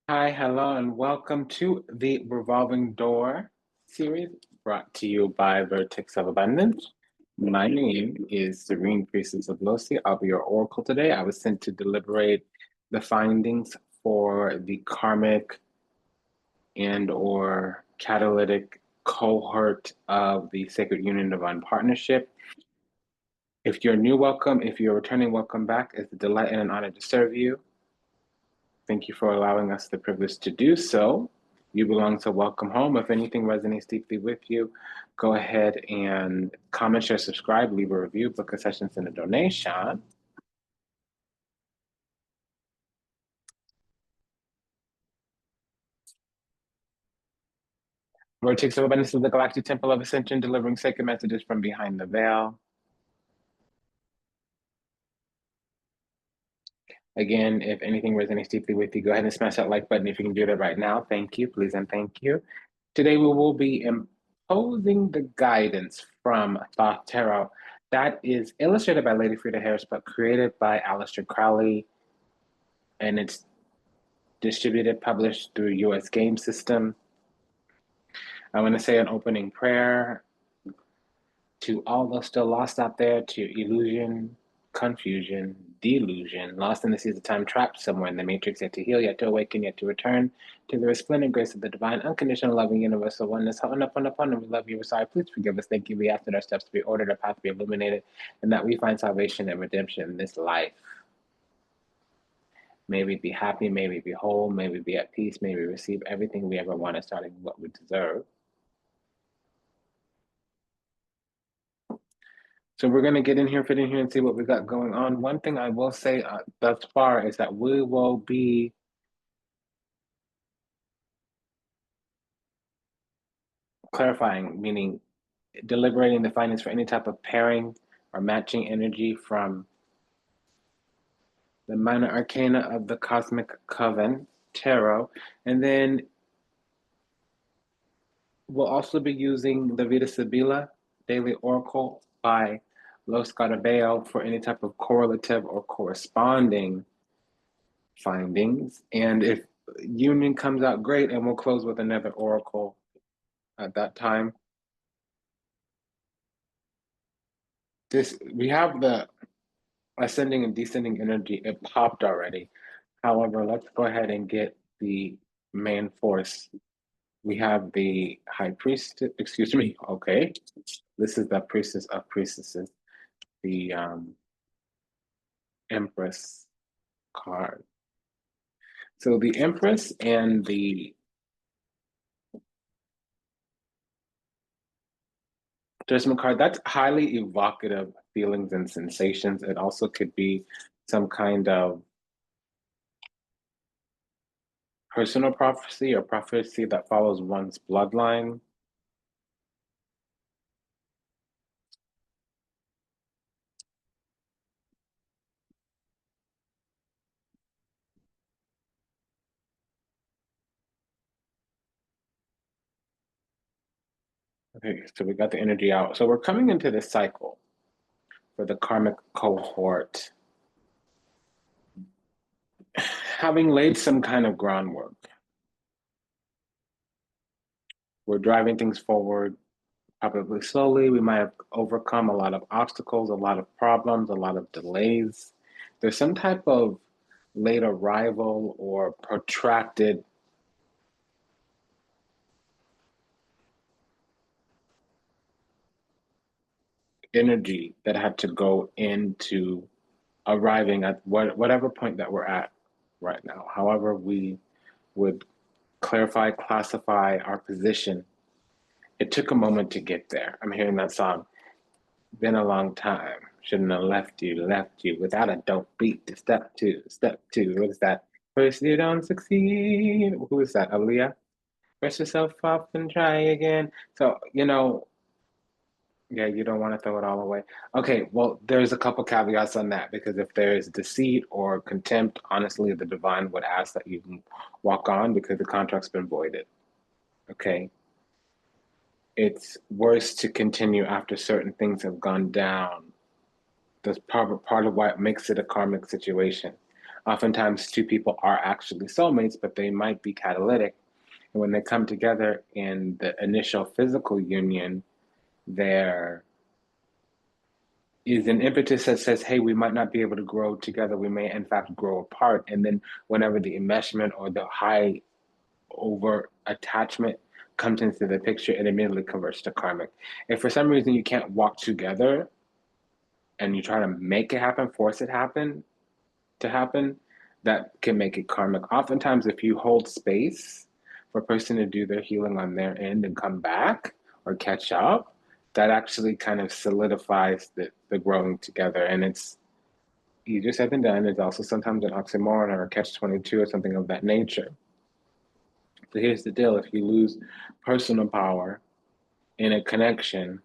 Hi, hello, and welcome to the Revolving Door series brought to you by Vertex of Abundance. My name is Serene Priestess of Losi. I'll be your oracle today. I was sent to deliberate the findings for the karmic and or catalytic cohort of the Sacred Union Divine Partnership. If you're new, welcome. If you're returning, welcome back. It's a delight and an honor to serve you. Thank you for allowing us the privilege to do so. You belong to welcome home. If anything resonates deeply with you, go ahead and comment, share, subscribe, leave a review, book a session, send a donation. Vertex of Abundance is the Galactic Temple of Ascension, delivering sacred messages from behind the veil. Again, if anything resonates deeply with you, go ahead and smash that like button if you can do that right now. Thank you, please, and thank you. Today, we will be imposing the guidance from Thoth Tarot. That is illustrated by Lady Frida Harris, but created by Aleister Crowley, and it's distributed, published through US Game System. I want to say an opening prayer to all those still lost out there, to illusion, confusion, delusion, lost in the seas of time, trapped somewhere in the matrix, yet to heal, yet to awaken, yet to return to the resplendent grace of the divine, unconditional, loving, universal oneness. And we love you. We're sorry. Please forgive us. Thank you. We ask that our steps be ordered, our path be illuminated, and that we find salvation and redemption in this life. May we be happy. May we be whole. May we be at peace. May we receive everything we ever wanted, starting with what we deserve. So we're going to get in here, fit in here, and see what we got going on. One thing I will say thus far is that we will be clarifying, meaning deliberating the findings for any type of pairing or matching energy from the minor arcana of the Cosmic Coven Tarot. And then we'll also be using the Vita Sibila Daily Oracle by Los Scarabeo for any type of correlative or corresponding findings. And if union comes out, great, and we'll close with another oracle at that time. We have the ascending and descending energy. It popped already. However, let's go ahead and get the main force. We have the high priest, excuse me, okay. This is the priestess of priestesses, the Empress card. So the Empress and the Judgment card, that's highly evocative feelings and sensations. It also could be some kind of personal prophecy or prophecy that follows one's bloodline. Okay, so we got the energy out. So we're coming into this cycle for the karmic cohort, having laid some kind of groundwork. We're driving things forward, probably slowly. We might have overcome a lot of obstacles, a lot of problems, a lot of delays. There's some type of late arrival or protracted energy that had to go into arriving at whatever point that we're at right now. However, we would clarify, classify our position. It took a moment to get there. I'm hearing that song. Been a long time. Shouldn't have left you without a dope beat to step two, step two. What is that? First you don't succeed. Who is that? Aaliyah? Brush yourself off and try again. So, yeah, you don't want to throw it all away. Okay, well, there's a couple caveats on that because if there's deceit or contempt, honestly, the divine would ask that you walk on because the contract's been voided. Okay. It's worse to continue after certain things have gone down. That's part of why it makes it a karmic situation. Oftentimes, two people are actually soulmates, but they might be catalytic. And when they come together in the initial physical union, there is an impetus that says, hey, we might not be able to grow together. We may, in fact, grow apart. And then whenever the enmeshment or the high over attachment comes into the picture, it immediately converts to karmic. If for some reason you can't walk together and you try to make it happen, force it to happen, that can make it karmic. Oftentimes, if you hold space for a person to do their healing on their end and come back or catch up, that actually kind of solidifies the growing together. And it's easier said than done. It's also sometimes an oxymoron or a catch-22 or something of that nature. So here's the deal. If you lose personal power in a connection,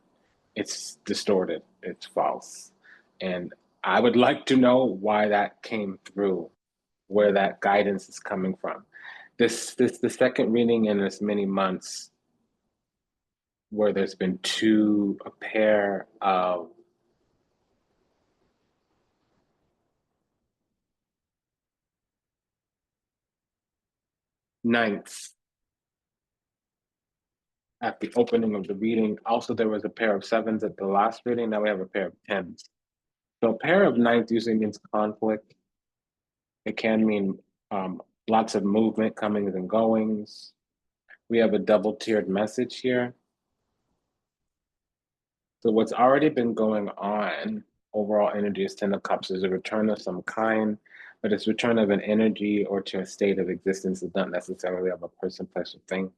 it's distorted, it's false. And I would like to know why that came through, where that guidance is coming from. This the second reading in as many months where there's been a pair of ninths at the opening of the reading. Also, there was a pair of sevens at the last reading. Now we have a pair of tens. So a pair of ninths usually means conflict. It can mean lots of movement, comings and goings. We have a double tiered message here. So what's already been going on, overall energy is Ten of Cups, is a return of some kind, but it's return of an energy or to a state of existence is not necessarily of a person, place, or thing.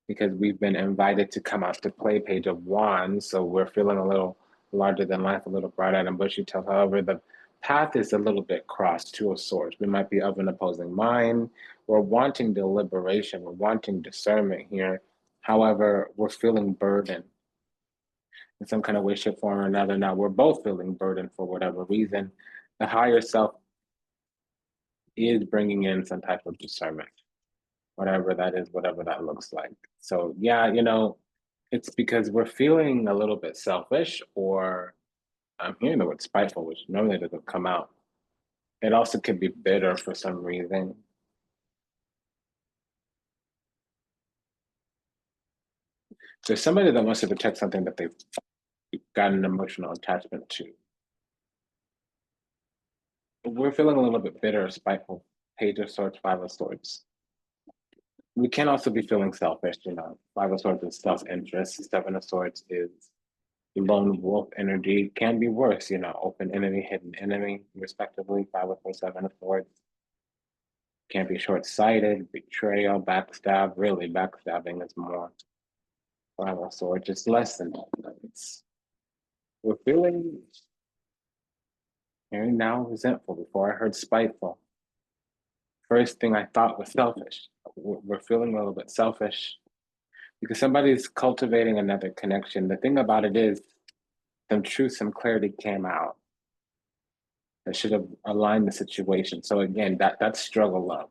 Because we've been invited to come out to play Page of Wands, so we're feeling a little larger than life, a little bright-eyed and bushy-tailed. However, the path is a little bit crossed, Two of Swords. We might be of an opposing mind. We're wanting deliberation. We're wanting discernment here. However, we're feeling burdened in some kind of way, shape, form, or another. Now, we're both feeling burdened for whatever reason. The higher self is bringing in some type of discernment, whatever that is, whatever that looks like. So, yeah, it's because we're feeling a little bit selfish, or I'm hearing the word spiteful, which normally doesn't come out. It also could be bitter for some reason. There's somebody that wants to protect something that they've got an emotional attachment to. We're feeling a little bit bitter or spiteful. Page of Swords, Five of Swords. We can also be feeling selfish, Five of Swords is self-interest. Seven of Swords is lone wolf energy. Can be worse, open enemy, hidden enemy, respectively. Five of Swords, Seven of Swords. Can be short-sighted, betrayal, backstab. Really, backstabbing is more. Five of Swords, it's less than that. We're feeling very now resentful. Before I heard spiteful. First thing I thought was selfish. We're feeling a little bit selfish because somebody's cultivating another connection. The thing about it is, some truth, some clarity came out that should have aligned the situation. So again, that's struggle love.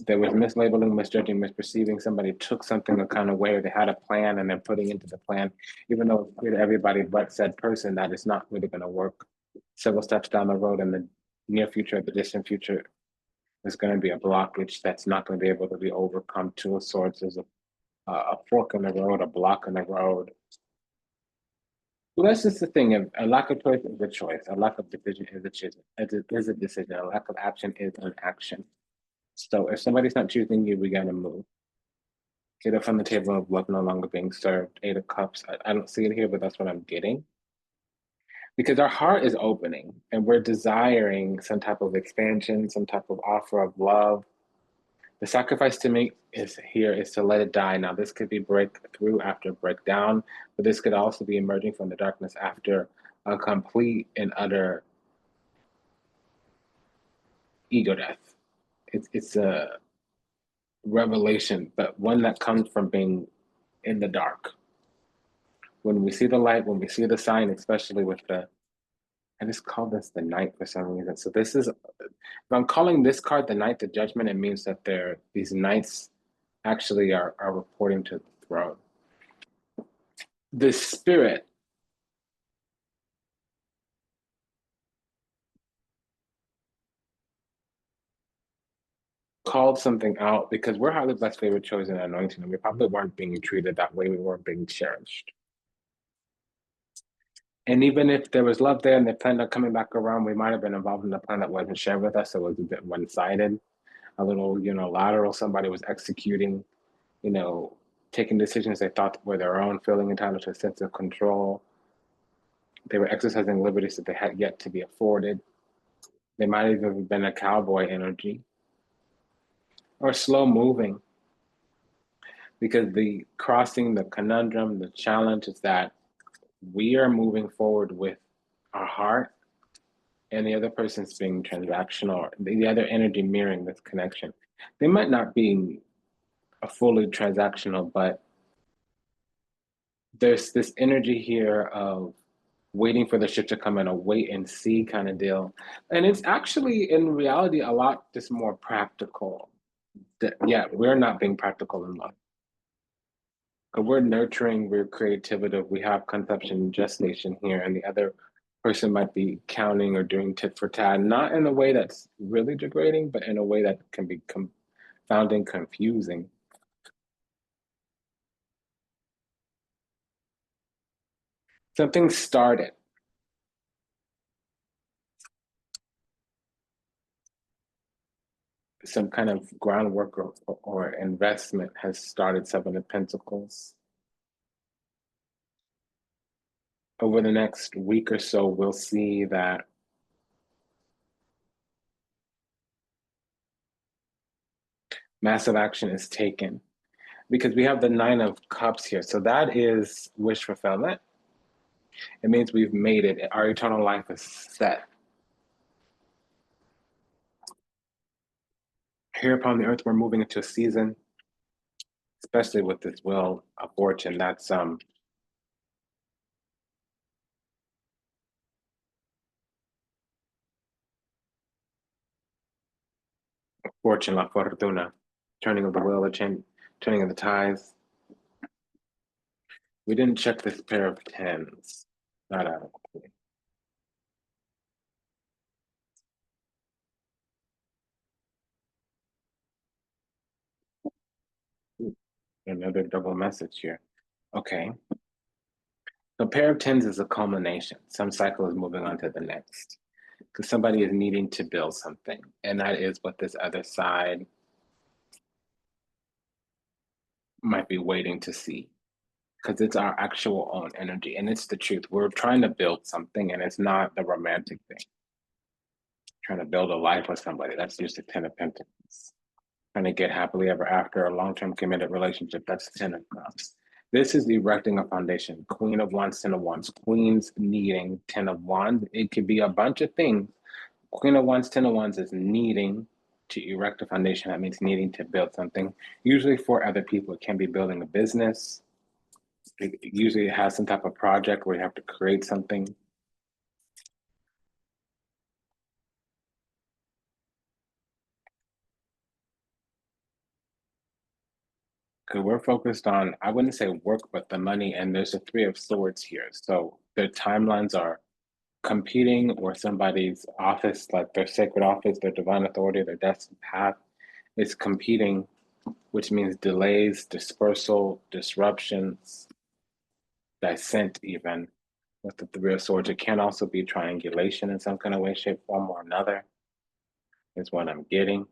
There was mislabeling, misjudging, misperceiving. Somebody took something a kind of way, or they had a plan and they're putting into the plan, even though it's clear to everybody but said person that it's not really going to work. Several steps down the road in the near future, the distant future, there's going to be a blockage that's not going to be able to be overcome. Two of Swords is a fork in the road, a block in the road. Well, that's just the thing. A lack of choice is a choice. A lack of decision is a decision. A lack of action is an action. So if somebody's not choosing you, we gotta move. Get up from the table of love no longer being served. Eight of Cups. I don't see it here, but that's what I'm getting. Because our heart is opening and we're desiring some type of expansion, some type of offer of love. The sacrifice to make is to let it die. Now, this could be breakthrough after breakdown, but this could also be emerging from the darkness after a complete and utter ego death. It's a revelation, but one that comes from being in the dark. When we see the light, when we see the sign, especially with I just call this the Knight for some reason. So this is, if I'm calling this card the Knight, the Judgment, it means that these knights actually are reporting to the throne. The spirit called something out because we're highly blessed, favored, chosen, and anointed, and we probably weren't being treated that way. We weren't being cherished. And even if there was love there and they planned on coming back around, we might have been involved in a plan that wasn't shared with us. So it was a bit one-sided, a little, lateral. Somebody was executing, you know, taking decisions they thought were their own, feeling entitled to a sense of control. They were exercising liberties that they had yet to be afforded. They might have even been a cowboy energy or slow moving, because the crossing, the conundrum, the challenge is that we are moving forward with our heart and the other person's being transactional, or the other energy mirroring this connection. They might not be a fully transactional, but there's this energy here of waiting for the ship to come in, a wait and see kind of deal. And it's actually in reality a lot just more practical. Yeah, we're not being practical in love. We're nurturing, we're creative, we have conception and gestation here, and the other person might be counting or doing tit for tat, not in a way that's really degrading, but in a way that can be confounding, confusing. Something started. Some kind of groundwork or investment has started. Seven of Pentacles. Over the next week or so, we'll see that massive action is taken, because we have the Nine of Cups here. So that is wish fulfillment. It means we've made it. Our eternal life is set. Here upon the earth, we're moving into a season, especially with this wheel of fortune, that's fortune, la fortuna, turning of the wheel, the turning of the tides. We didn't check this pair of tens, not adequately. Another double message here. Okay. The pair of tens is a culmination. Some cycle is moving on to the next, because somebody is needing to build something. And that is what this other side might be waiting to see, because it's our actual own energy and it's the truth. We're trying to build something, and it's not the romantic thing. Trying to build a life with somebody, that's just a Ten of Pentacles. Trying to get happily ever after, a long-term committed relationship, that's Ten of Cups. This is erecting a foundation. Queen of Wands, Ten of Wands. Queens needing Ten of Wands. It could be a bunch of things. Queen of Wands, Ten of Wands is needing to erect a foundation. That means needing to build something, usually for other people. It can be building a business. It usually has some type of project where you have to create something. Because we're focused on, I wouldn't say work, but the money, and there's a Three of Swords here. So their timelines are competing, or somebody's office, like their sacred office, their divine authority, their destined path is competing, which means delays, dispersal, disruptions, dissent even. With the Three of Swords, it can also be triangulation in some kind of way, shape, form, or another, is what I'm getting.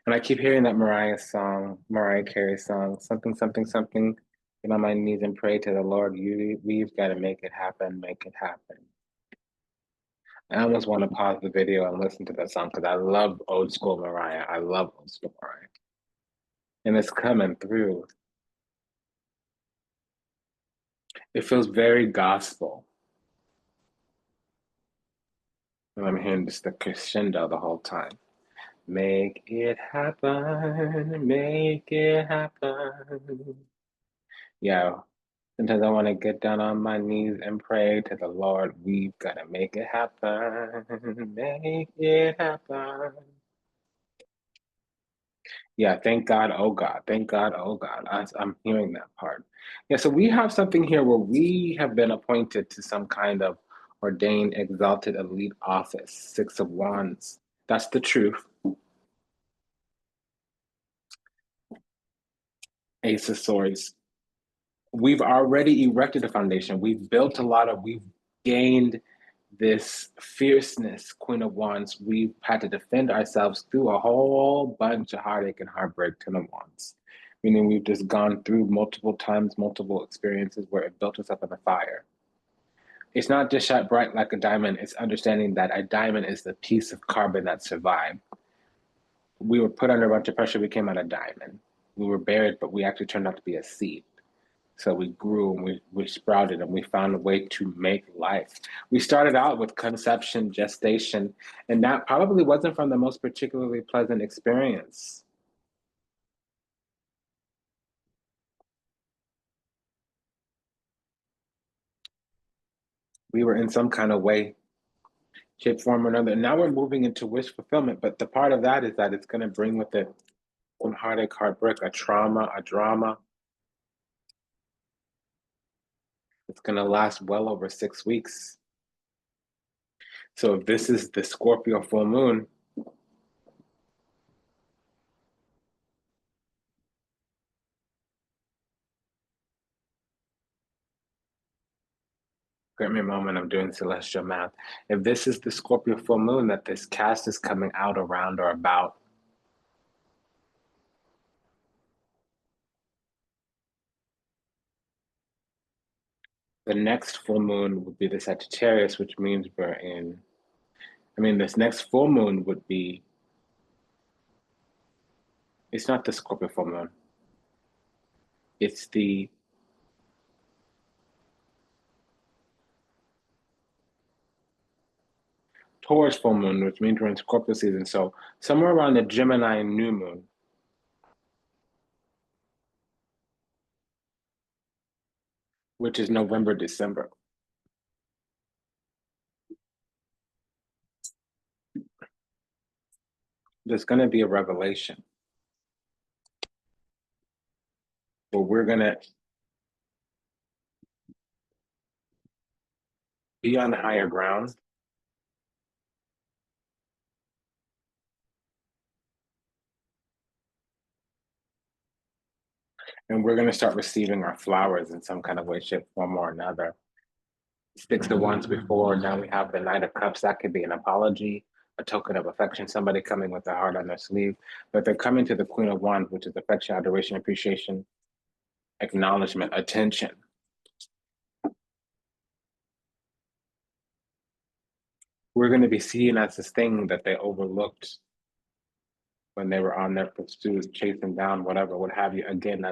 And I keep hearing that Mariah Carey song, something, something, something. Get on my knees and pray to the Lord. We've got to make it happen, make it happen. I almost want to pause the video and listen to that song, because I love old school Mariah. I love old school Mariah. And it's coming through. It feels very gospel. And I'm hearing just the crescendo the whole time. Make it happen, make it happen. Yeah, sometimes I want to get down on my knees and pray to the Lord. We've got to make it happen, make it happen. Yeah, thank God, oh God, thank God, oh God. I'm hearing that part. Yeah, so we have something here where we have been appointed to some kind of ordained, exalted, elite office. Six of Wands. That's the truth. Ace of Swords. We've already erected a foundation. We've gained this fierceness, Queen of Wands. We've had to defend ourselves through a whole bunch of heartache and heartbreak, Ten of Wands. Meaning we've just gone through multiple times, multiple experiences where it built us up in the fire. It's not just shot bright like a diamond, it's understanding that a diamond is the piece of carbon that survived. We were put under a bunch of pressure, we came out a diamond. We were buried, but we actually turned out to be a seed. So we grew and we sprouted and we found a way to make life. We started out with conception, gestation, and that probably wasn't from the most particularly pleasant experience. We were in some kind of way, shape, form, or another. And now we're moving into wish fulfillment. But the part of that is that it's going to bring with it some heartache, heartbreak, a trauma, a drama. It's going to last well over 6 weeks. So if this is the Scorpio full moon, grant me a moment, I'm doing celestial math. If this is the Scorpio full moon that this cast is coming out around or about, the next full moon would be the Sagittarius, which means this next full moon would be, it's not the Scorpio full moon. It's the Taurus full moon, which means we're in Scorpio season. So somewhere around the Gemini new moon, which is November, December, there's going to be a revelation where we're going to be on higher ground. And we're going to start receiving our flowers in some kind of way, shape, form, or another. 6 of Wands before, now we have the Knight of Cups. That could be an apology, a token of affection, somebody coming with their heart on their sleeve. But they're coming to the Queen of Wands, which is affection, adoration, appreciation, acknowledgement, attention. We're going to be seen as this thing that they overlooked when they were on their pursuit, chasing down whatever, what have you. Again,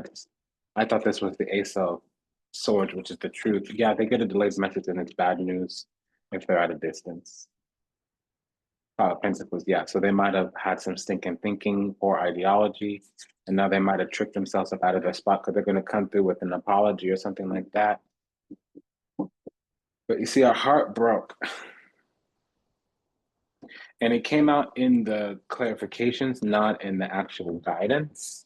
I thought this was the Ace of Swords, which is the truth. Yeah, they get a delayed message and it's bad news if they're at a distance. Pentacles, yeah. So they might have had some stinking thinking or ideology, and now they might have tricked themselves up out of their spot because they're going to come through with an apology or something like that. But you see, our heart broke. And it came out in the clarifications, not in the actual guidance.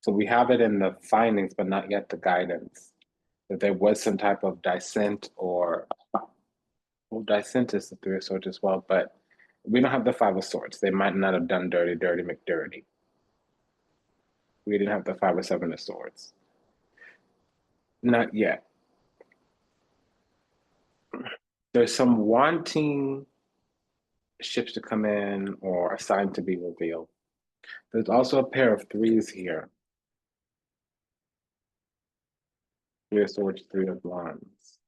So we have it in the findings, but not yet the guidance. That there was some type of dissent or, well, dissent is the Three of Swords as well, but we don't have the Five of Swords. They might not have done dirty, dirty, McDirty. We didn't have the Five or Seven of Swords. Not yet. There's some wanting ships to come in or a sign to be revealed. There's also a pair of threes here. Three of Swords, Three of Wands.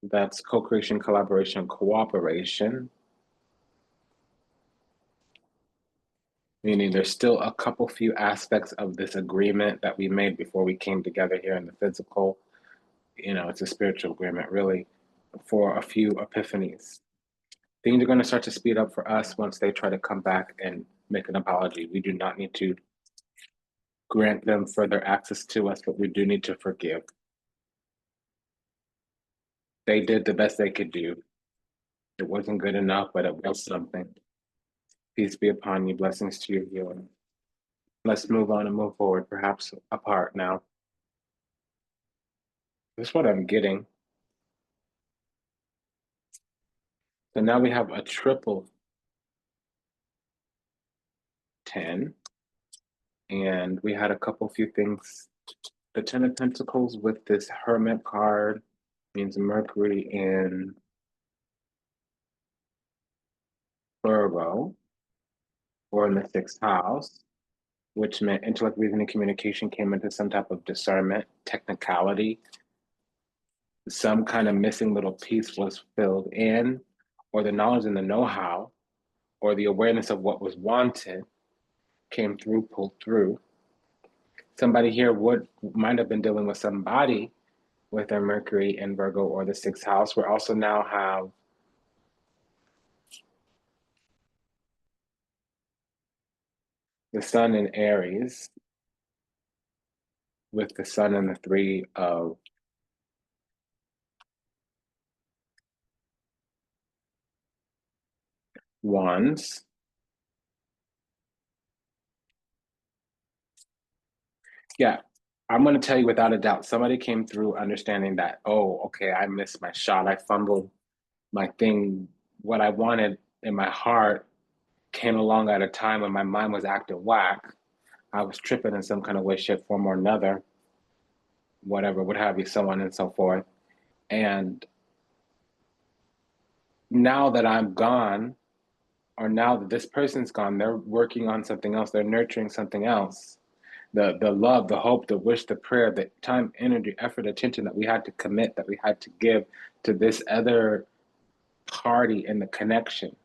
That's co-creation, collaboration, cooperation. Meaning there's still a couple few aspects of this agreement that we made before we came together here in the physical. It's a spiritual agreement, really, for a few epiphanies. Things are going to start to speed up for us once they try to come back and make an apology. We do not need to grant them further access to us, but we do need to forgive. They did the best they could do. It wasn't good enough, but it was something. Peace be upon you. Blessings to your healing. Let's move on and move forward, perhaps apart now. That's what I'm getting. So now we have a triple 10. And we had a few things. The Ten of Pentacles with this Hermit card means Mercury in Virgo, or in the sixth house, which meant intellect, reasoning, communication came into some type of discernment, technicality. Some kind of missing little piece was filled in, or the knowledge and the know-how, or the awareness of what was wanted came through, pulled through. Somebody here might have been dealing with somebody with their Mercury in Virgo or the sixth house. We also now have the sun in Aries with the sun and the three of wands. Yeah, I'm going to tell you without a doubt, somebody came through understanding that, oh, okay, I missed my shot. I fumbled my thing. What I wanted in my heart came along at a time when my mind was acting whack. I was tripping in some kind of way, shape, form, or another, whatever, what have you, so on and so forth. And now that I'm gone, or now that this person's gone, they're working on something else, they're nurturing something else. The love, the hope, the wish, the prayer, the time, energy, effort, attention that we had to commit, that we had to give to this other party in the connection.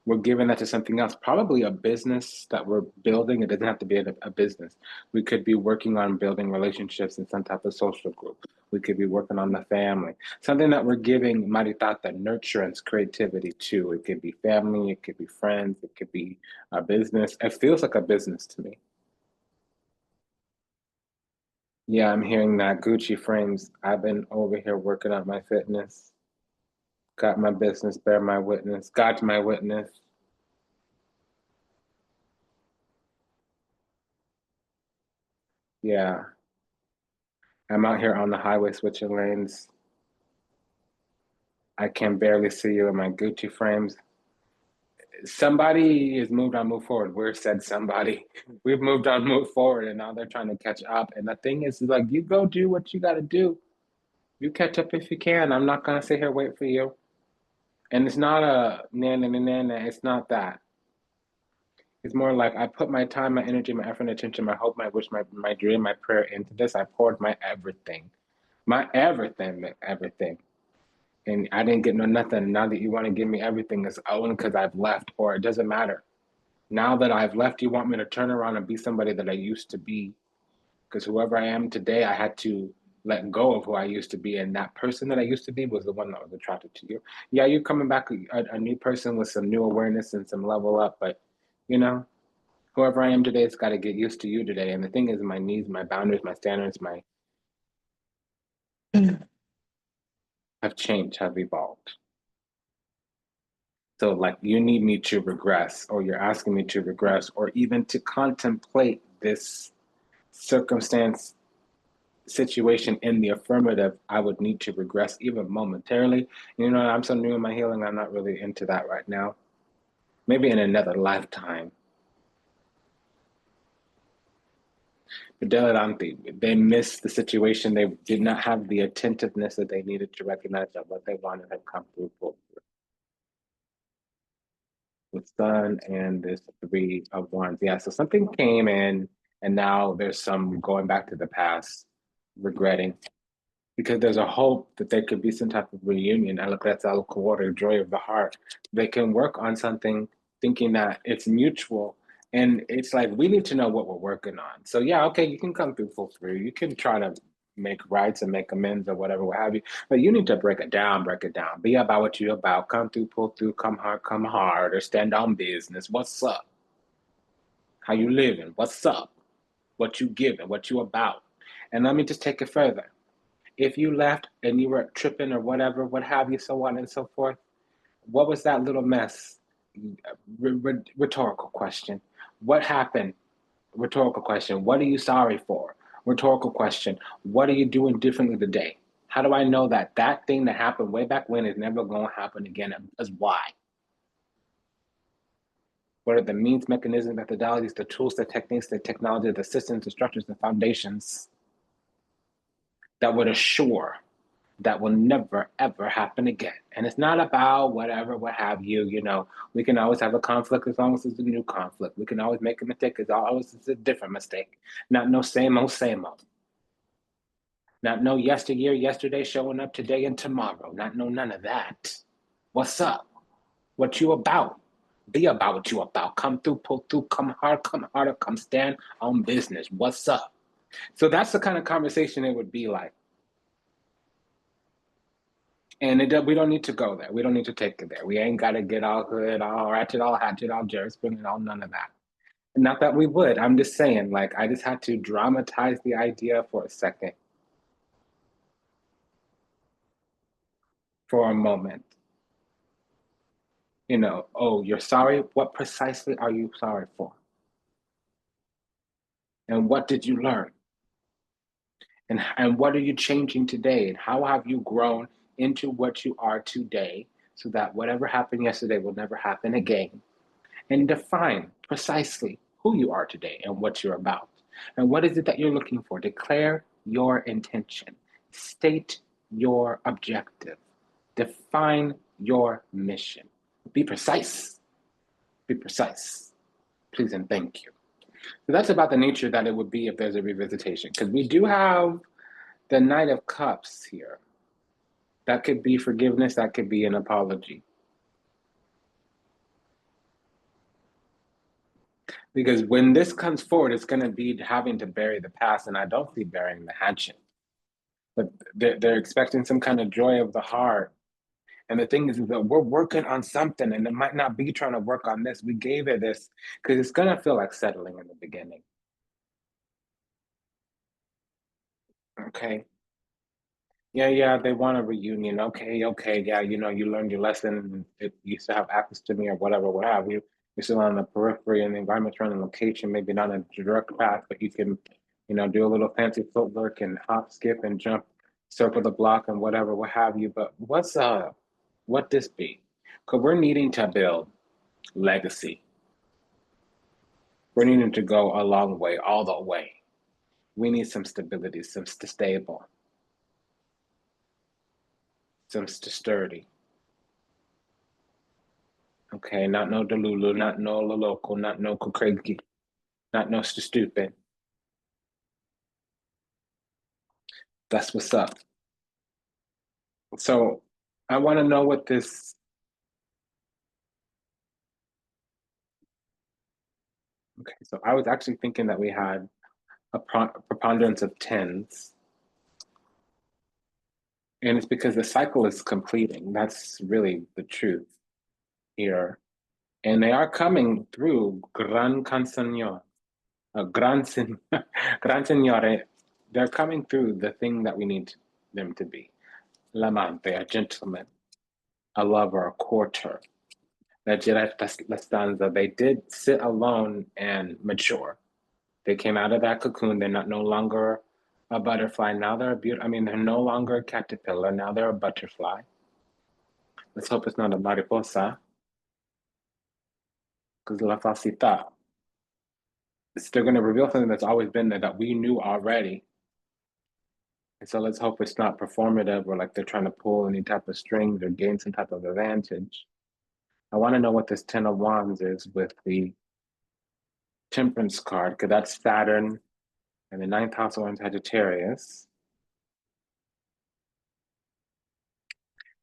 We're giving that to something else, probably a business that we're building. It doesn't have to be a business. We could be working on building relationships in some type of social group. We could be working on the family, something that we're giving Maritata nurturance, creativity to. It could be family, it could be friends, it could be a business. It feels like a business to me. Yeah, I'm hearing that. Gucci frames. I've been over here working on my fitness. Got my business, bear my witness. God's my witness. Yeah, I'm out here on the highway switching lanes. I can barely see you in my Gucci frames. Somebody has moved on, move forward. We're said somebody. We've moved on, move forward, and now they're trying to catch up. And the thing is like, you go do what you got to do. You catch up if you can. I'm not gonna sit here wait for you. And it's not a na na na na na. It's not that. It's more like I put my time, my energy, my effort, and attention, my hope, my wish, my dream, my prayer into this. I poured my everything, everything. And I didn't get no nothing. Now that you want to give me everything, it's only because I've left, or it doesn't matter. Now that I've left, you want me to turn around and be somebody that I used to be. Because whoever I am today, I had to let go of who I used to be. And that person that I used to be was the one that was attracted to you. Yeah, you're coming back a new person with some new awareness and some level up, but you know, whoever I am today has got to get used to you today. And the thing is, my needs, my boundaries, my standards, my have changed, have evolved. So, like, you need me to regress, or you're asking me to regress, or even to contemplate this circumstance, situation in the affirmative. I would need to regress even momentarily. You know, I'm so new in my healing, I'm not really into that right now. Maybe in another lifetime. Dilettanti, they missed the situation. They did not have the attentiveness that they needed to recognize that what they wanted had come through full. The sun and this three of wands. Yeah, so something came in, and now there's some going back to the past, regretting, because there's a hope that there could be some type of reunion. I look at that water, joy of the heart. They can work on something thinking that it's mutual. And it's like, we need to know what we're working on. So yeah, okay, you can come through full through. You can try to make rights and make amends or whatever, what have you. But you need to break it down, break it down. Be about what you're about. Come through, pull through, come hard, or stand on business. What's up? How you living? What's up? What you giving? What you about? And let me just take it further. If you left and you were tripping or whatever, what have you, so on and so forth, what was that little mess? Rhetorical question. What happened? Rhetorical question. What are you sorry for? Rhetorical question. What are you doing differently today? How do I know that that thing that happened way back when is never going to happen again? Because why? What are the means, mechanisms, methodologies, the tools, the techniques, the technology, the systems, the structures, the foundations that would assure that will never, ever happen again? And it's not about whatever, what have you, we can always have a conflict as long as it's a new conflict. We can always make a mistake as always it's a different mistake. Not no same old, same old. Not no yesteryear, yesterday showing up today and tomorrow. Not no none of that. What's up? What you about? Be about what you about. Come through, pull through, come hard, come harder, come stand on business. What's up? So that's the kind of conversation it would be like. And we don't need to go there. We don't need to take it there. We ain't got to get all hood, all ratchet, all hatchet, all Jerry Springer, all none of that. Not that we would. I'm just saying, like, I just had to dramatize the idea for a second, for a moment. Oh, you're sorry? What precisely are you sorry for? And what did you learn? And what are you changing today? And how have you grown into what you are today so that whatever happened yesterday will never happen again? And define precisely who you are today and what you're about. And what is it that you're looking for? Declare your intention. State your objective. Define your mission. Be precise. Be precise. Please and thank you. So that's about the nature that it would be if there's a revisitation. Because we do have the Knight of Cups here. That could be forgiveness. That could be an apology. Because when this comes forward, it's going to be having to bury the past. And I don't see burying the hatchet. But they're expecting some kind of joy of the heart. And the thing is that we're working on something, and it might not be trying to work on this. We gave it this because it's going to feel like settling in the beginning. Okay. Yeah, they want a reunion. Okay, yeah, you learned your lesson. It used to have access to me or whatever, what have you. You're still on the periphery and the environment's around the location, maybe not a direct path, but you can, do a little fancy footwork and hop, skip, and jump, circle the block and whatever, what have you. But what this be? Because we're needing to build legacy. We're needing to go a long way, all the way. We need some stability, some stable, some sturdy. Okay, not no delulu, not no loco, not no crazy, not no stupid. That's what's up. So I want to know what this. Okay, so I was actually thinking that we had a preponderance of tens. And it's because the cycle is completing. That's really the truth here. And they are coming through Gran Consignor, Gran, Gran Signore. They're coming through the thing that we need them to be. L'amante, a gentleman, a lover, a courter. La stanza. They did sit alone and mature. They came out of that cocoon. They're not no longer a butterfly. Now they're they're no longer a caterpillar. Now they're a butterfly. Let's hope it's not a mariposa. Because la falsita. They're going to reveal something that's always been there that we knew already. And so let's hope it's not performative or like they're trying to pull any type of strings or gain some type of advantage. I want to know what this Ten of Wands is with the Temperance card, because that's Saturn and the ninth house in Sagittarius.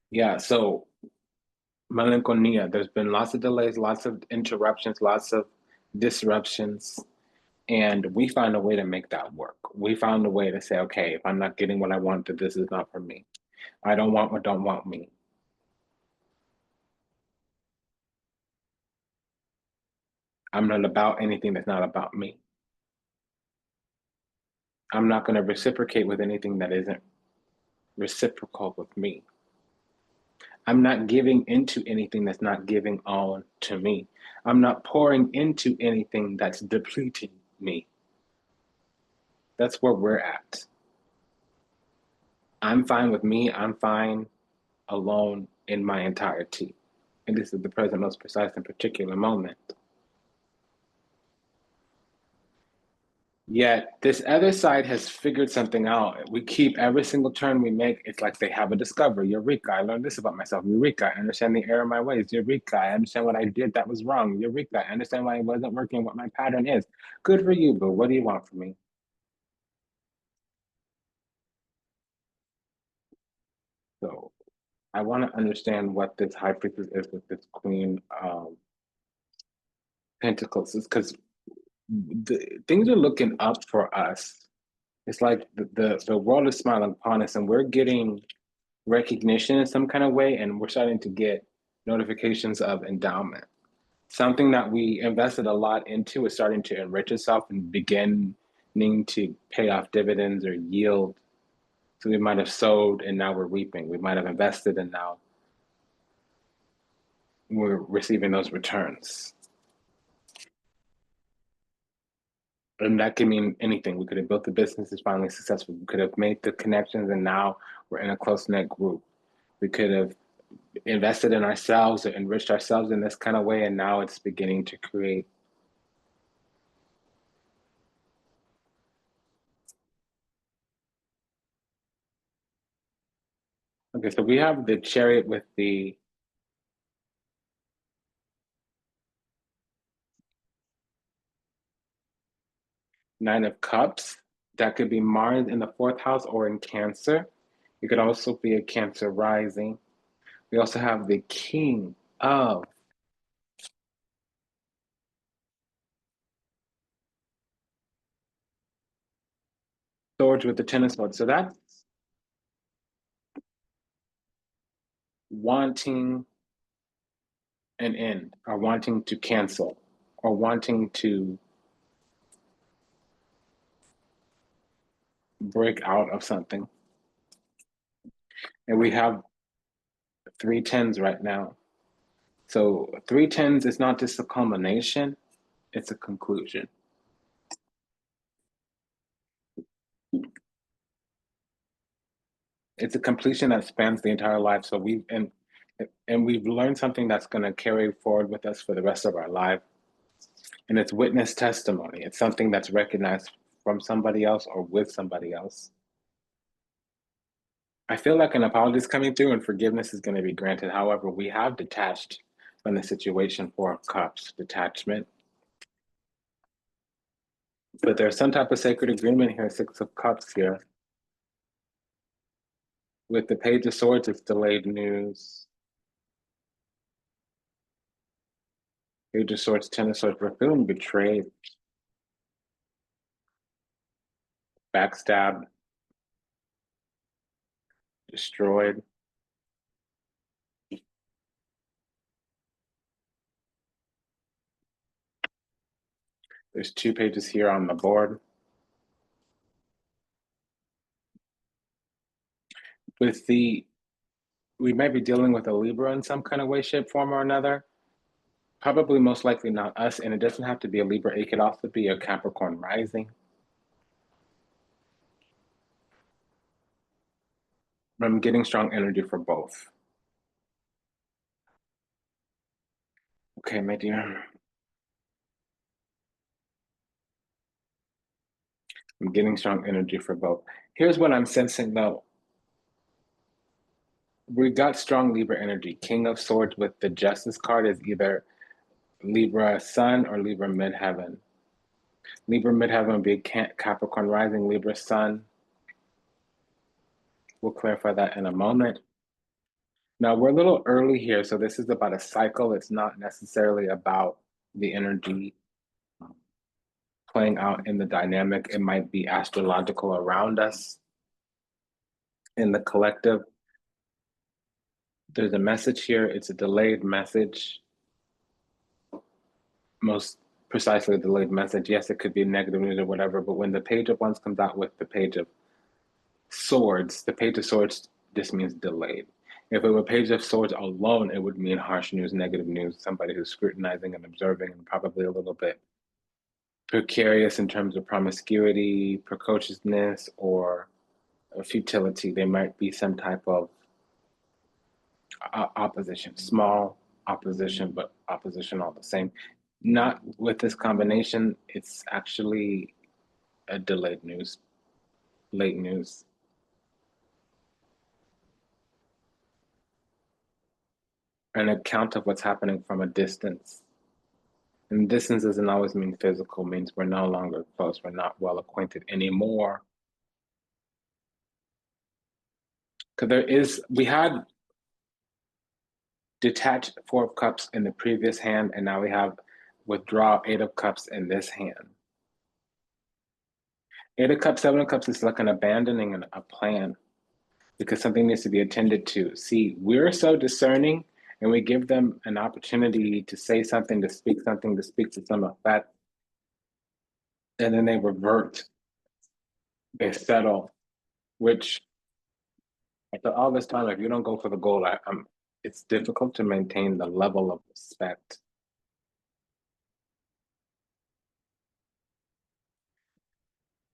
Yeah, so melancholia, there's been lots of delays, lots of interruptions, lots of disruptions. And we found a way to make that work. We found a way to say, okay, if I'm not getting what I want, then this is not for me. I don't want what don't want me. I'm not about anything that's not about me. I'm not going to reciprocate with anything that isn't reciprocal with me. I'm not giving into anything that's not giving all to me. I'm not pouring into anything that's depleting me. That's where we're at. I'm fine with me. I'm fine alone in my entirety. And this is the present, most precise and particular moment. Yet this other side has figured something out. We keep every single turn we make, it's like they have a discovery. Eureka, I learned this about myself. Eureka, I understand the error of my ways. Eureka, I understand what I did that was wrong. Eureka, I understand why it wasn't working, what my pattern is. Good for you, but what do you want from me? So I want to understand what this high priestess is with this Queen Pentacles, is because things are looking up for us. It's like the world is smiling upon us, and we're getting recognition in some kind of way, and we're starting to get notifications of endowment. Something that we invested a lot into is starting to enrich itself and beginning to pay off dividends or yield. So we might have sowed and now we're reaping. We might have invested and now we're receiving those returns. And that can mean anything. We could have built the business is finally successful. We could have made the connections and now we're in a close knit group. We could have invested in ourselves or enriched ourselves in this kind of way, and now it's beginning to create. Okay, so we have the Chariot with the Nine of Cups. That could be Mars in the fourth house or in Cancer. It could also be a Cancer rising. We also have the King of Swords with the Ten of Swords. So that's wanting an end, or wanting to cancel, or wanting to break out of something. And we have three tens right now. So three tens is not just a culmination, it's a conclusion. It's a completion that spans the entire life. So we've learned something that's going to carry forward with us for the rest of our life. And it's witness testimony. It's something that's recognized from somebody else or with somebody else. I feel like an apology is coming through and forgiveness is going to be granted. However, we have detached from the situation, Four of Cups, detachment. But there's some type of sacred agreement here, Six of Cups here. With the Page of Swords, it's delayed news. Page of Swords, Ten of Swords, we're feeling betrayed, backstabbed, destroyed. There's two pages here on the board. We might be dealing with a Libra in some kind of way, shape, form, or another. Probably most likely not us, and it doesn't have to be a Libra. It could also be a Capricorn rising. I'm getting strong energy for both. Okay, my dear. I'm getting strong energy for both. Here's what I'm sensing though. We got strong Libra energy. King of Swords with the Justice card is either Libra Sun or Libra Midheaven. Libra Midheaven would be Capricorn rising, Libra Sun. We'll clarify that in a moment. Now, we're a little early here, so this is about a cycle. It's not necessarily about the energy playing out in the dynamic. It might be astrological around us in the collective. There's a message here. It's a delayed message. Most precisely a delayed message. Yes, it could be negative news or whatever, but when the Page of Wands comes out with the Page of Swords, the Page of Swords just means delayed. If it were Page of Swords alone, it would mean harsh news, negative news, somebody who's scrutinizing and observing and probably a little bit precarious in terms of promiscuity, precociousness, or futility. There might be some type of opposition, small opposition, but opposition all the same. Not with this combination, it's actually a delayed news, late news. An account of what's happening from a distance. And distance doesn't always mean physical, means we're no longer close, we're not well acquainted anymore. Because we had detached Four of Cups in the previous hand, and now we have withdraw Eight of Cups in this hand. Eight of Cups, Seven of Cups is like an abandoning a plan because something needs to be attended to. See, we're so discerning and we give them an opportunity to say something, to speak something, to speak to some effect, and then they revert, they settle, which after all this time, if you don't go for the goal, it's difficult to maintain the level of respect.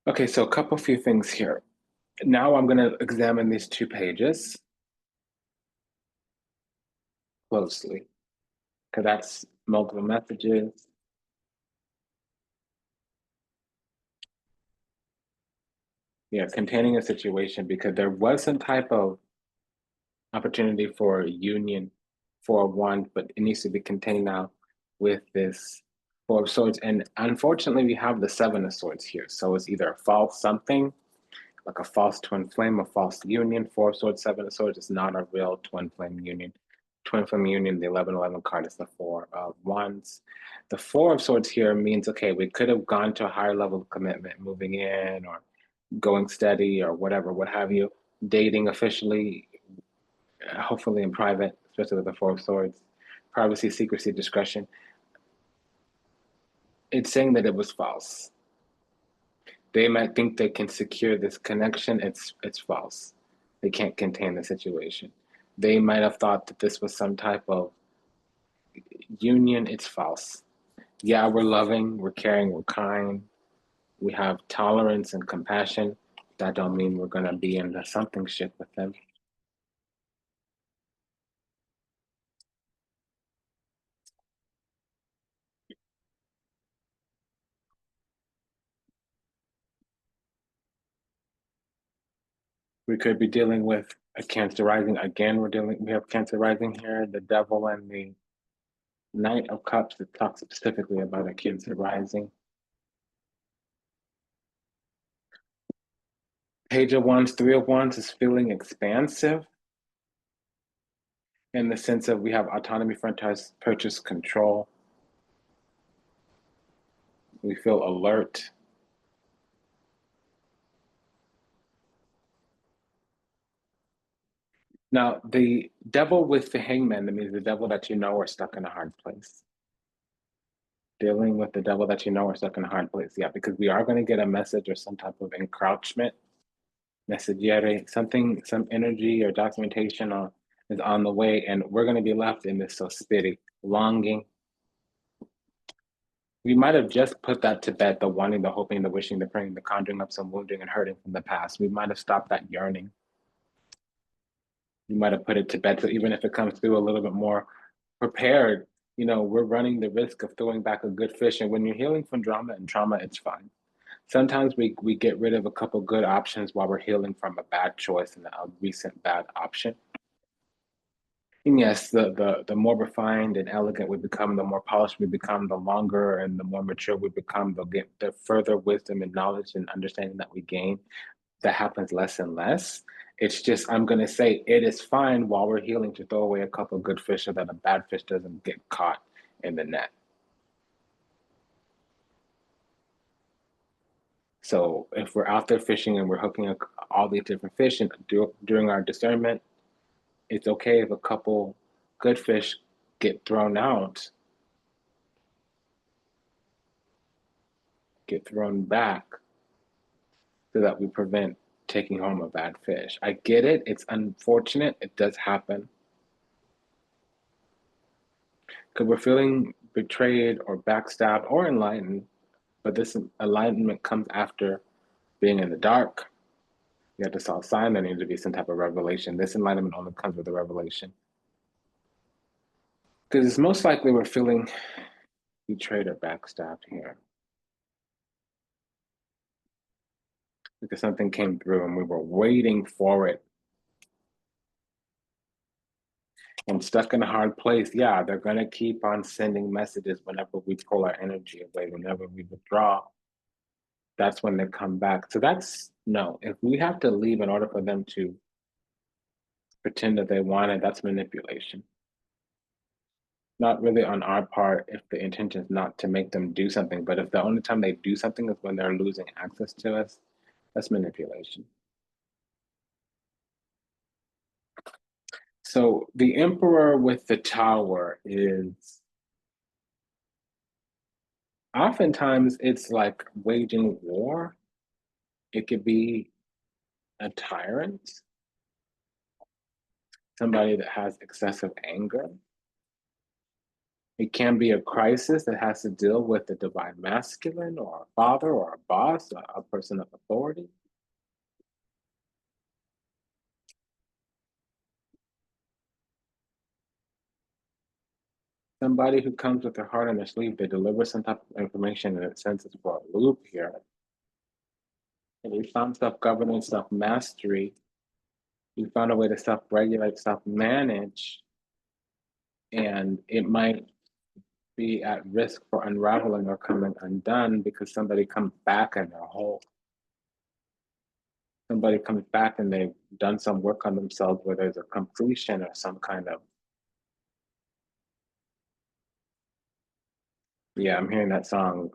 Okay, so a few things here. Now I'm going to examine these two pages closely because that's multiple messages. Yeah, containing a situation because there was some type of opportunity for union for one, but it needs to be contained now with this Four of Swords. And unfortunately, we have the Seven of Swords here. So it's either a false something, like a false twin flame, a false union. Four of Swords, Seven of Swords is not a real twin flame union. Twin flame union, the 1111 card is the Four of Wands. The Four of Swords here means, okay, we could have gone to a higher level of commitment, moving in or going steady or whatever, what have you, dating officially, hopefully in private, especially with the Four of Swords, privacy, secrecy, discretion. It's saying that it was false. They might think they can secure this connection. It's false. They can't contain the situation. They might have thought that this was some type of union. It's false. Yeah, we're loving, we're caring, we're kind. We have tolerance and compassion. That don't mean we're gonna be in the something shit with them. We could be dealing with a Cancer rising. Again, we have Cancer rising here, the devil and the Knight of Cups that talks specifically about a Cancer rising. Page of Wands, Three of Wands is feeling expansive in the sense of we have autonomy, franchise, purchase, control. We feel alert. Now, the devil with the hangman, that means the devil that you know are stuck in a hard place. Dealing with the devil that you know are stuck in a hard place. Yeah, because we are going to get a message or some type of encroachment, messagiere, something, some energy or documentation is on the way, and we're going to be left in this so spitty, longing. We might have just put that to bed, the wanting, the hoping, the wishing, the praying, the conjuring up some wounding and hurting from the past. We might have stopped that yearning. You might have put it to bed. So even if it comes through a little bit more prepared, we're running the risk of throwing back a good fish. And when you're healing from drama and trauma, it's fine. Sometimes we get rid of a couple good options while we're healing from a bad choice and a recent bad option. And yes, the more refined and elegant we become, the more polished we become, the longer and the more mature we become, the further wisdom and knowledge and understanding that we gain, that happens less and less. It's just, I'm going to say it is fine while we're healing to throw away a couple of good fish so that a bad fish doesn't get caught in the net. So if we're out there fishing and we're hooking all these different fish and during our discernment, it's okay if a couple good fish get thrown out, get thrown back, so that we prevent taking home a bad fish. I get it. It's unfortunate. It does happen. Because we're feeling betrayed or backstabbed or enlightened, but this enlightenment comes after being in the dark. You have to saw a sign. There needs to be some type of revelation. This enlightenment only comes with a revelation. Because it's most likely we're feeling betrayed or backstabbed here. because something came through and we were waiting for it and stuck in a hard place. Yeah, they're going to keep on sending messages whenever we pull our energy away, whenever we withdraw. That's when they come back. So that's no. If we have to leave in order for them to pretend that they want it, that's manipulation. Not really on our part if the intention is not to make them do something, but if the only time they do something is when they're losing access to us, that's manipulation. So the Emperor with the Tower is oftentimes it's like waging war. It could be a tyrant, somebody that has excessive anger. It can be a crisis that has to deal with the divine masculine or a father or a boss, a person of authority. Somebody who comes with their heart on their sleeve, they deliver some type of information and it sends us for a loop here. And we found self-governance, self-mastery. We found a way to self-regulate, self-manage, and it might be at risk for unraveling or coming undone because somebody comes back and they're whole. Somebody comes back and they've done some work on themselves where there's a completion or some kind of, yeah, I'm hearing that song,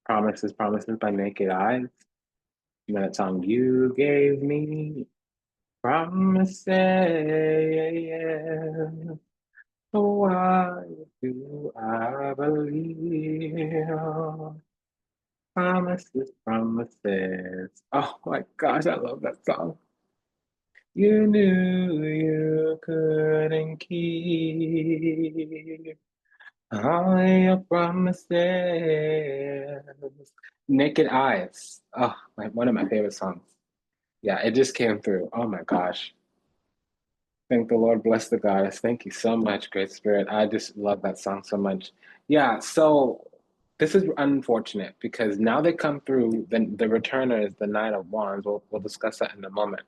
Promises, Promises by Naked Eyes. You know that song, You Gave Me Promises, so why do I believe? Promises, promises. Oh my gosh, I love that song. You knew you couldn't keep all your promises. Naked Eyes. Oh, one of my favorite songs. Yeah, it just came through. Oh my gosh. Thank the Lord, bless the goddess. Thank you so much, Great Spirit. I just love that song so much. Yeah, so this is unfortunate because now they come through, the returner is the Nine of Wands. We'll discuss that in a moment.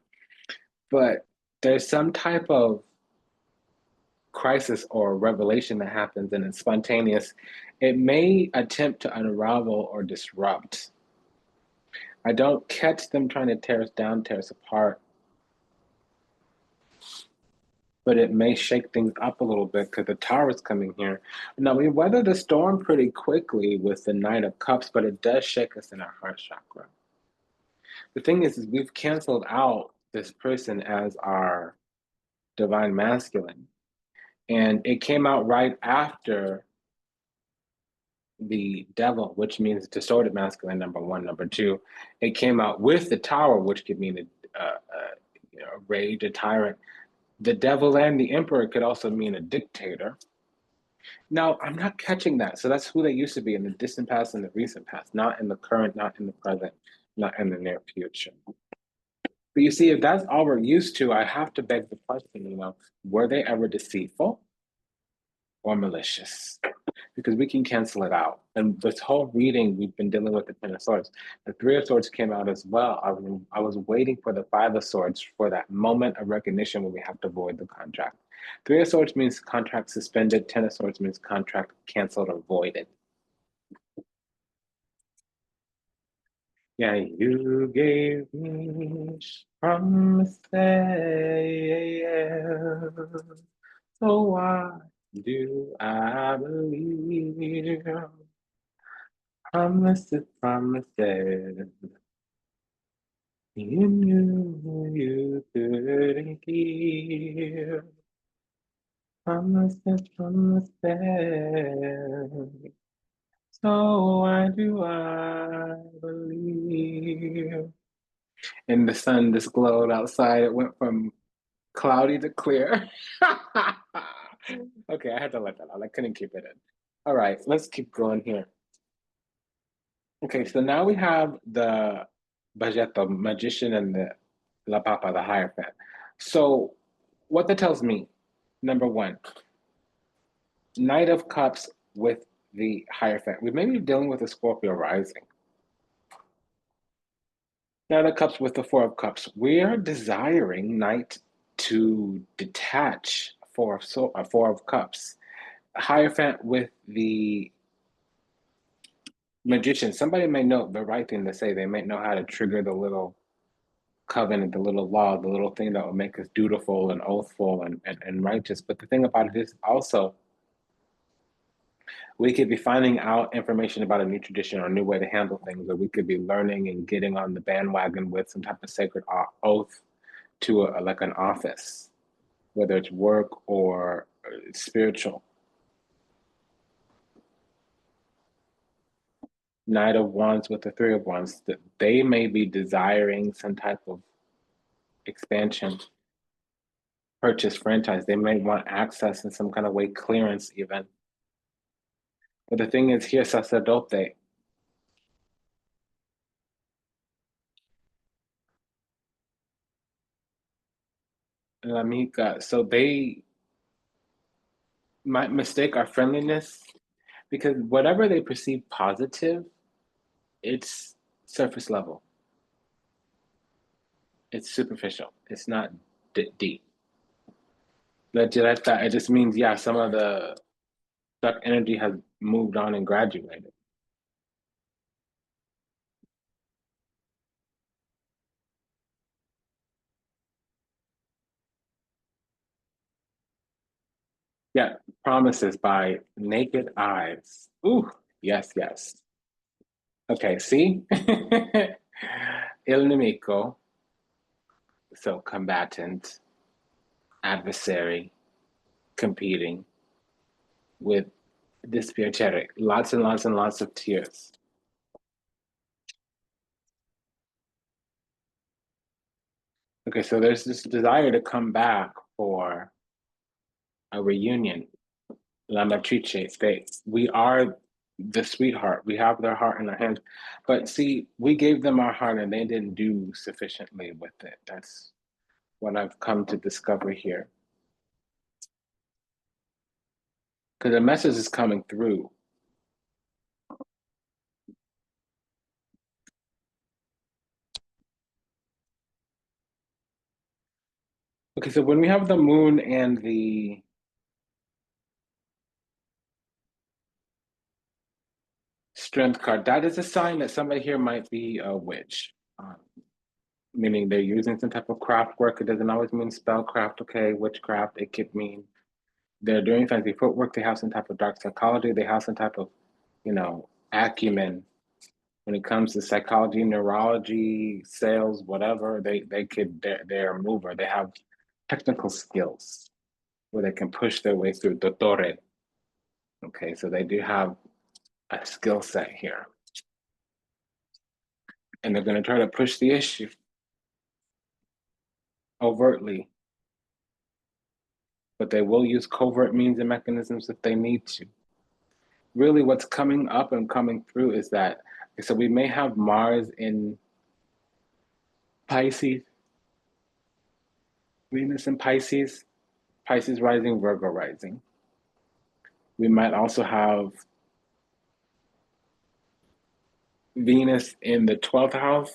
But there's some type of crisis or revelation that happens and it's spontaneous. It may attempt to unravel or disrupt. I don't catch them trying to tear us down, tear us apart, but it may shake things up a little bit because the tower is coming here. Now, we weather the storm pretty quickly with the Knight of Cups, but it does shake us in our heart chakra. The thing is we've canceled out this person as our divine masculine, and it came out right after the devil, which means distorted masculine, number one. Number two, it came out with the tower, which could mean a rage, a tyrant. The devil and the emperor could also mean a dictator. Now, I'm not catching that. So that's who they used to be in the distant past and the recent past, not in the current, not in the present, not in the near future. But you see, if that's all we're used to, I have to beg the question, were they ever deceitful or malicious? Because we can cancel it out. And this whole reading, we've been dealing with the Ten of Swords. The Three of Swords came out as well. I was waiting for the Five of Swords for that moment of recognition when we have to void the contract. Three of Swords means contract suspended. Ten of Swords means contract canceled or voided. Yeah, you gave me promises, so why do I believe? Promises, promises. You knew you couldn't keep. Promises, promises. So why do I believe? And the sun just glowed outside. It went from cloudy to clear. Okay, I had to let that out. I couldn't keep it in. All right, let's keep going here. Okay, so now we have the Bajetto, magician, and the La Papa, the Hierophant. So what that tells me, number one, Knight of Cups with the Hierophant. We may be dealing with a Scorpio rising. Nine of Cups with the Four of Cups. We are desiring Knight to detach Four of Cups. Hierophant with the Magician. Somebody may know the right thing to say. They might know how to trigger the little covenant, the little law, the little thing that will make us dutiful and oathful and righteous. But the thing about it is also, we could be finding out information about a new tradition or a new way to handle things, or we could be learning and getting on the bandwagon with some type of sacred oath to like an office, whether it's work or spiritual. Knight of Wands with the Three of Wands, that they may be desiring some type of expansion, purchase, franchise. They may want access in some kind of way, clearance even. But the thing is here, sacerdote, la amiga, so they might mistake our friendliness because whatever they perceive positive, it's surface level. It's superficial. It's not deep. But it just means, yeah, some of the stuck energy has moved on and graduated. Yeah, promises by naked eyes. Ooh, yes, yes. Okay, see? Il nemico, so combatant, adversary, competing with dispirited. Lots and lots and lots of tears. Okay, so there's this desire to come back for a reunion. La Matrice, we are the sweetheart. We have their heart in our hands. But see, we gave them our heart and they didn't do sufficiently with it. That's what I've come to discover here. Because the message is coming through. Okay, so when we have the moon and the strength card, that is a sign that somebody here might be a witch. Meaning they're using some type of craft work. It doesn't always mean spellcraft, okay, witchcraft. It could mean they're doing fancy footwork. They have some type of dark psychology. They have some type of, acumen when it comes to psychology, neurology, sales, whatever. They're a mover. They have technical skills where they can push their way through dottore. Okay, so they do have a skill set here. And they're going to try to push the issue overtly, but they will use covert means and mechanisms if they need to. Really, what's coming up and coming through is that, so we may have Mars in Pisces, Venus in Pisces, Pisces rising, Virgo rising. We might also have Venus in the 12th house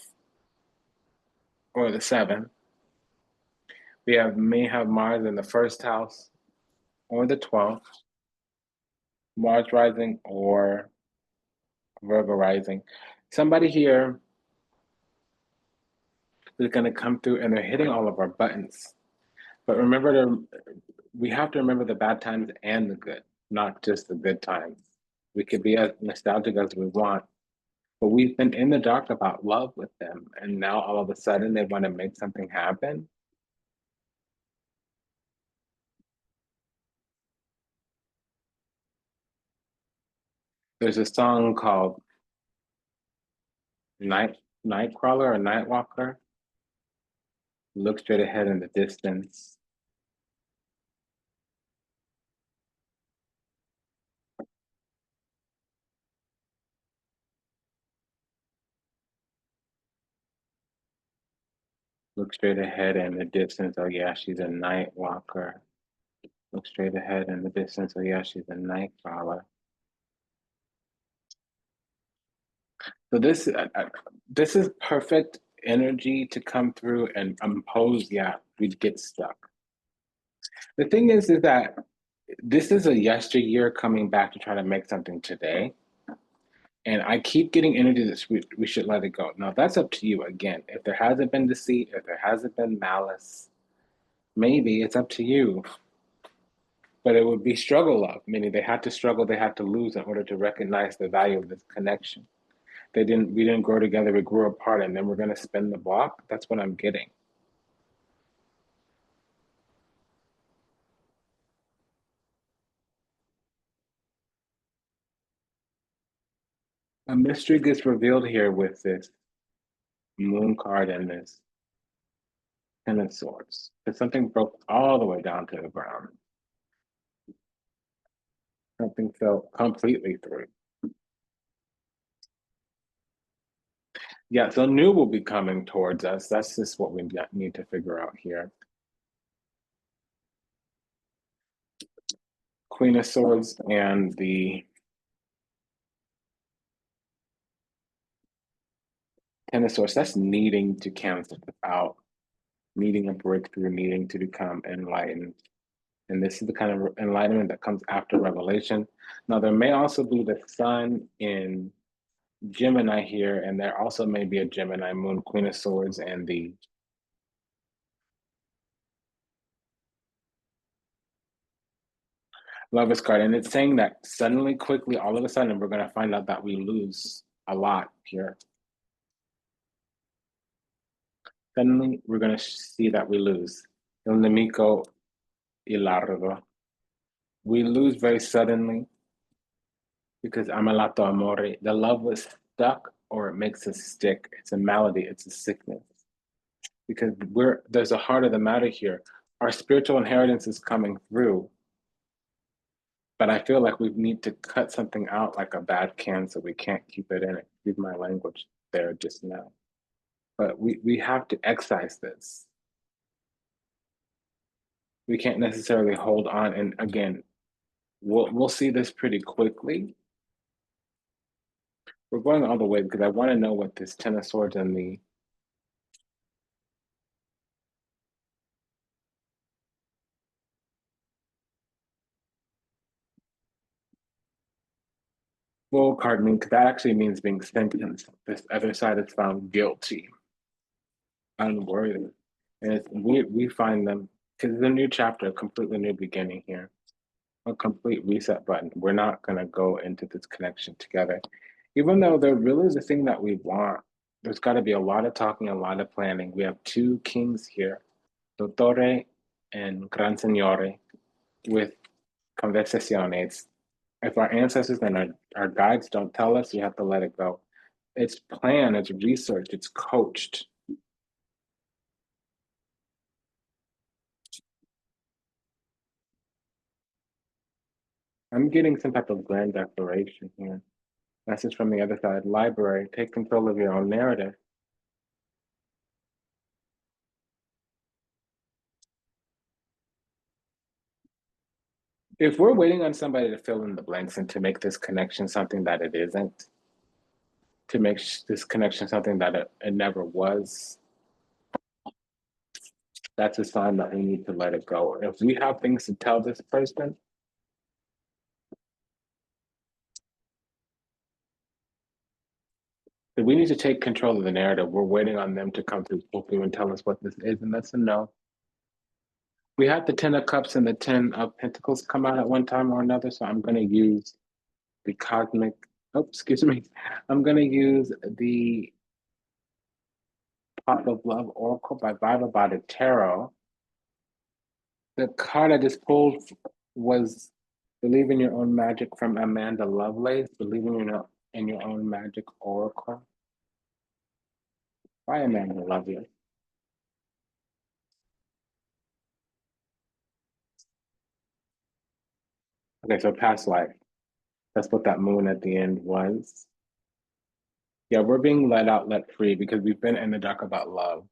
or the 7th. May have Mars in the first house or the 12th, Mars rising or Virgo rising. Somebody here is going to come through and they're hitting all of our buttons. But we have to remember the bad times and the good, not just the good times. We could be as nostalgic as we want, but we've been in the dark about love with them. And now all of a sudden they want to make something happen. There's a song called Nightcrawler or Nightwalker. Look straight ahead in the distance. Look straight ahead in the distance. Oh yeah, she's a night walker. Look straight ahead in the distance. Oh yeah, she's a night crawler. So this is perfect energy to come through and impose, yeah, we'd get stuck. The thing is that this is a yesteryear coming back to try to make something today. And I keep getting energy that we should let it go. Now, that's up to you. Again, if there hasn't been deceit, if there hasn't been malice, maybe it's up to you. But it would be struggle love, meaning they had to struggle, they had to lose in order to recognize the value of this connection. We didn't grow together, we grew apart, and then we're going to spin the block. That's what I'm getting. A mystery gets revealed here with this moon card and this ten of swords. Because something broke all the way down to the ground. Something fell completely through. Yeah, so new will be coming towards us. That's just what we need to figure out here. Queen of Swords and the Ten of Swords. That's needing to cancel it out, needing a breakthrough, needing to become enlightened. And this is the kind of enlightenment that comes after revelation. Now, there may also be the sun in Gemini here, and there also may be a Gemini moon, Queen of Swords, and the Lover's card. And it's saying that suddenly, quickly, all of a sudden, we're going to find out that we lose a lot here. Suddenly, we're going to see that we lose. El nemico y largo. We lose very suddenly because amalato amore. The love was stuck or it makes us stick. It's a malady, it's a sickness. Because there's a heart of the matter here. Our spiritual inheritance is coming through, but I feel like we need to cut something out like a bad cancer. We can't keep it in it. Use my language there just now. But we have to excise this. We can't necessarily hold on. And again, we'll see this pretty quickly. We're going all the way because I want to know what this Ten of Swords and the full card means. Because that actually means being sentenced. This other side is found guilty, unworthy. And we find them because it's a new chapter, a completely new beginning here, a complete reset button. We're not going to go into this connection together. Even though there really is a thing that we want, there's got to be a lot of talking, a lot of planning. We have two kings here, Dottore and Gran Signore, with conversaciones. If our ancestors and our guides don't tell us, we have to let it go. It's planned, it's researched, it's coached. I'm getting some type of grand declaration here. Message from the other side. Library, take control of your own narrative. If we're waiting on somebody to fill in the blanks and to make this connection something that it isn't, to make this connection something that it never was, that's a sign that we need to let it go. If we have things to tell this person, then we need to take control of the narrative. We're waiting on them to come through and tell us what this is, and that's a no. We had the Ten of Cups and the Ten of Pentacles come out at one time or another, so I'm going to use the cosmic, oh, excuse me. I'm going to use the Pot of Love Oracle by Viva Body Tarot. The card I just pulled was Believe in Your Own Magic from Amanda Lovelace. Believe in your own magic oracle by Amanda Lovelace. Okay, so past life. That's what that moon at the end was. Yeah, we're being let out, let free because we've been in the dark about love.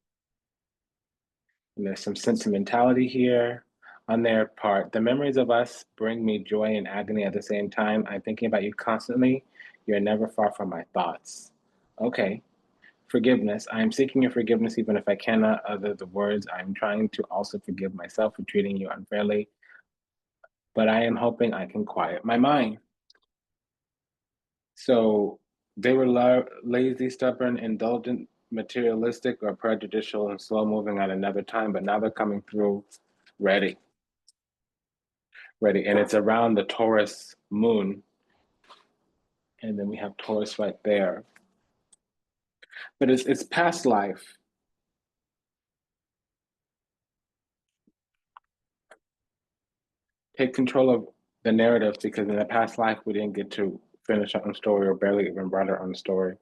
And there's some sentimentality here on their part. The memories of us bring me joy and agony at the same time. I'm thinking about you constantly. You're never far from my thoughts. Okay. Forgiveness. I am seeking your forgiveness even if I cannot utter the words. I am trying to also forgive myself for treating you unfairly, but I am hoping I can quiet my mind. So they were lazy, stubborn, indulgent, materialistic, or prejudicial and slow moving at another time, but now they're coming through ready. Ready. And it's around the Taurus moon. And then we have Taurus right there. But it's past life. Take control of the narrative because in the past life we didn't get to finish our own story or barely even write our own story.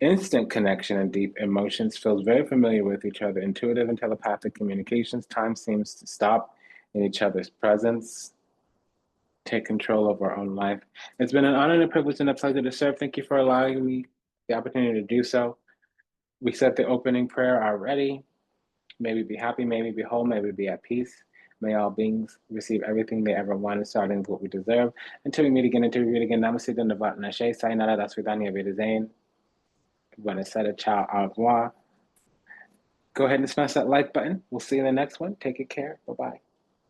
Instant connection and deep emotions feels very familiar with each other. Intuitive and telepathic communications. Time seems to stop in each other's presence. Take control of our own life. It's been an honor and a privilege and a pleasure to serve. Thank you for allowing me the opportunity to do so. We said the opening prayer already. May we be happy, may we be whole, may we be at peace. May all beings receive everything they ever wanted, starting with what we deserve. Until we meet again, Namaste, Dandavat, Nashe, Sayonara, Das Vidanya, Vidazain. When it's said a ciao, au revoir. Go ahead and smash that like button. We'll see you in the next one. Take good care. Bye-bye.